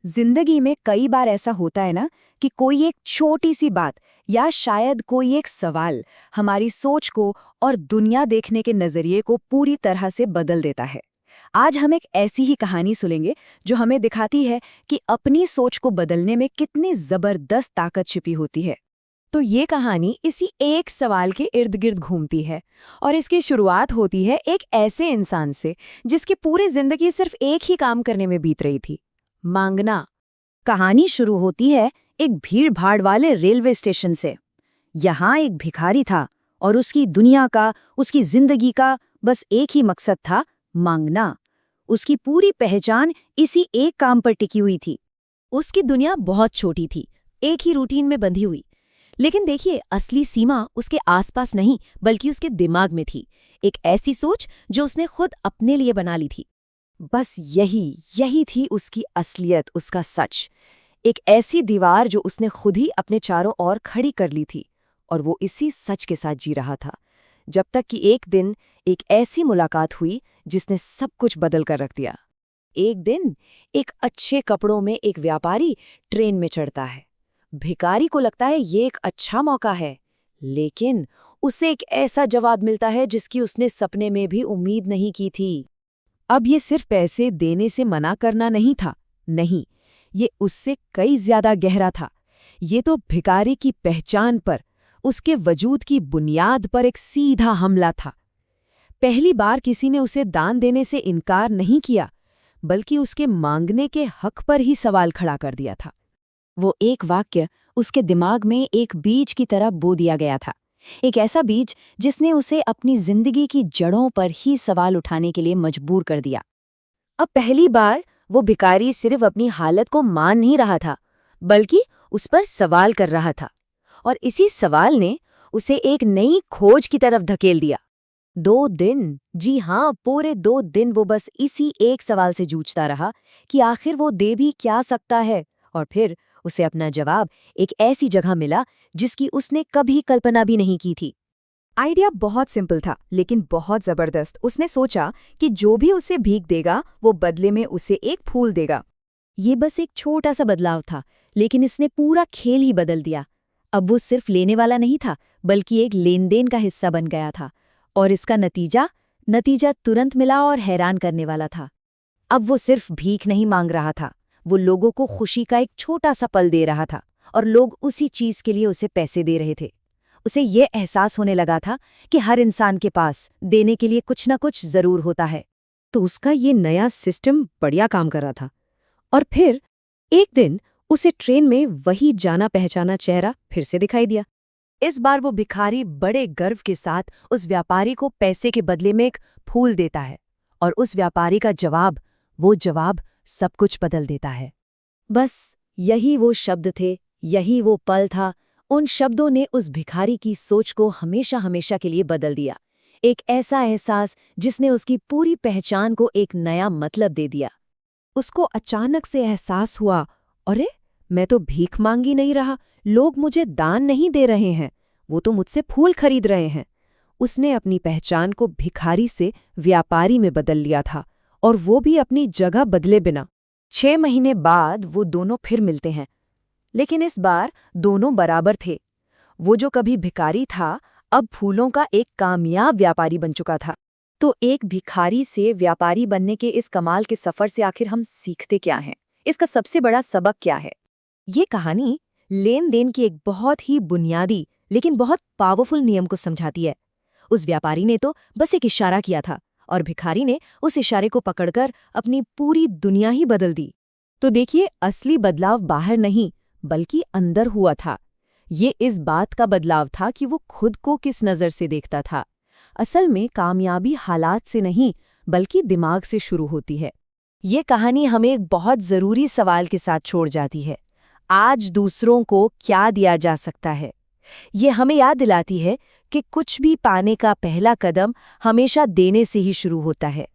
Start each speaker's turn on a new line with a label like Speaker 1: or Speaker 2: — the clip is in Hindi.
Speaker 1: जिंदगी में कई बार ऐसा होता है ना कि कोई एक छोटी सी बात या शायद कोई एक सवाल हमारी सोच को और दुनिया देखने के नजरिए को पूरी तरह से बदल देता है। आज हम एक ऐसी ही कहानी सुनेंगे जो हमें दिखाती है कि अपनी सोच को बदलने में कितनी जबरदस्त ताकत छिपी होती है।
Speaker 2: तो ये कहानी इसी एक सवाल के इर्द गिर्द घूमती है और इसकी शुरुआत होती है एक ऐसे इंसान से जिसकी पूरी जिंदगी सिर्फ एक ही काम करने में बीत रही थी, मांगना।
Speaker 1: कहानी शुरू होती है एक भीड़-भाड़ वाले रेलवे स्टेशन से। यहाँ एक भिखारी था और उसकी दुनिया का, उसकी जिंदगी का बस एक ही मकसद था, मांगना। उसकी पूरी पहचान इसी एक काम पर टिकी हुई थी।
Speaker 2: उसकी दुनिया बहुत छोटी थी, एक ही रूटीन में बंधी हुई। लेकिन देखिए, असली सीमा उसके आसपास नहीं बल्कि उसके दिमाग में थी। एक ऐसी सोच जो उसने खुद अपने लिए बना ली थी।
Speaker 1: बस यही थी उसकी असलियत, उसका सच। एक ऐसी दीवार जो उसने खुद ही अपने चारों ओर खड़ी कर ली थी, और वो इसी सच के साथ जी रहा था। जब तक कि एक दिन एक ऐसी मुलाकात हुई जिसने सब कुछ बदल कर रख दिया। एक दिन एक अच्छे कपड़ों में एक व्यापारी ट्रेन में चढ़ता है। भिखारी को लगता है ये एक अच्छा मौका है, लेकिन उसे एक ऐसा जवाब मिलता है जिसकी उसने सपने में भी उम्मीद नहीं की थी। अब ये सिर्फ पैसे देने से मना करना नहीं था, नहीं, ये उससे कई ज्यादा गहरा था। ये तो भिखारी की पहचान पर, उसके वजूद की बुनियाद पर एक सीधा हमला था। पहली बार किसी ने उसे दान देने से इनकार नहीं किया, बल्कि उसके मांगने के हक पर ही सवाल खड़ा कर दिया था। वो एक वाक्य उसके दिमाग में एक बीज की तरह बो दिया गया था, एक ऐसा बीज जिसने उसे अपनी जिंदगी की जड़ों पर ही सवाल उठाने के लिए मजबूर कर दिया। अब पहली बार वो भिखारी सिर्फ अपनी हालत को मान नहीं रहा था, बल्कि उस पर सवाल कर रहा था, और इसी सवाल ने उसे एक नई खोज की तरफ धकेल दिया। 2 दिन, जी हाँ, पूरे 2 दिन वो बस इसी एक सवाल से जूझता रहा कि आखिर वो दे भी क्या सकता है। और फिर उसे अपना जवाब एक ऐसी जगह मिला जिसकी उसने कभी कल्पना भी नहीं की थी। आइडिया बहुत सिंपल था, लेकिन बहुत जबरदस्त। उसने सोचा कि जो भी उसे भीख देगा वो बदले में उसे एक फूल देगा। ये बस एक छोटा सा बदलाव था, लेकिन इसने पूरा खेल ही बदल दिया। अब वो सिर्फ लेने वाला नहीं था, बल्कि एक लेनदेन का हिस्सा बन गया था। और इसका नतीजा तुरंत मिला और हैरान करने वाला था। अब वो सिर्फ भीख नहीं मांग रहा था, वो लोगों को खुशी का एक छोटा सा पल दे रहा था, और लोग उसी चीज के लिए उसे पैसे दे रहे थे। उसे ये एहसास होने लगा था कि हर इंसान के पास देने के लिए कुछ न कुछ जरूर होता है। तो उसका ये नया सिस्टम बढ़िया काम कर रहा था। और फिर एक दिन उसे ट्रेन में वही जाना पहचाना चेहरा फिर से दिखाई दिया। इस बार वो भिखारी बड़े गर्व के साथ उस व्यापारी को पैसे के बदले में एक फूल देता है, और उस व्यापारी का जवाब सब कुछ बदल देता है। बस यही वो शब्द थे, यही वो पल था। उन शब्दों ने उस भिखारी की सोच को हमेशा हमेशा के लिए बदल दिया। एक ऐसा एहसास जिसने उसकी पूरी पहचान को एक नया मतलब दे दिया। उसको अचानक से एहसास हुआ, अरे, मैं तो भीख मांगी नहीं रहा, लोग मुझे दान नहीं दे रहे हैं, वो तो मुझसे फूल खरीद रहे हैं। उसने अपनी पहचान को भिखारी से व्यापारी में बदल लिया था, और वो भी अपनी जगह बदले बिना। 6 महीने बाद वो दोनों फिर मिलते हैं, लेकिन इस बार दोनों बराबर थे। वो जो कभी भिखारी था, अब फूलों का एक कामयाब व्यापारी बन चुका था। तो एक भिखारी से व्यापारी बनने के इस कमाल के सफर से आखिर हम सीखते क्या हैं? इसका सबसे बड़ा सबक क्या है? ये कहानी लेन देन की एक बहुत ही बुनियादी लेकिन बहुत पावरफुल नियम को समझाती है। उस व्यापारी ने तो बस एक इशारा किया था, और भिखारी ने उस इशारे को पकड़कर अपनी पूरी दुनिया ही बदल दी। तो देखिए, असली बदलाव बाहर नहीं बल्कि अंदर हुआ था। ये इस बात का बदलाव था कि वो खुद को किस नज़र से देखता था। असल में कामयाबी हालात से नहीं बल्कि दिमाग से शुरू होती है। ये कहानी हमें एक बहुत ज़रूरी सवाल के साथ छोड़ जाती है, आज दूसरों को क्या दिया जा सकता है। ये हमें याद दिलाती है कि कुछ भी पाने का पहला कदम हमेशा देने से ही शुरू होता है।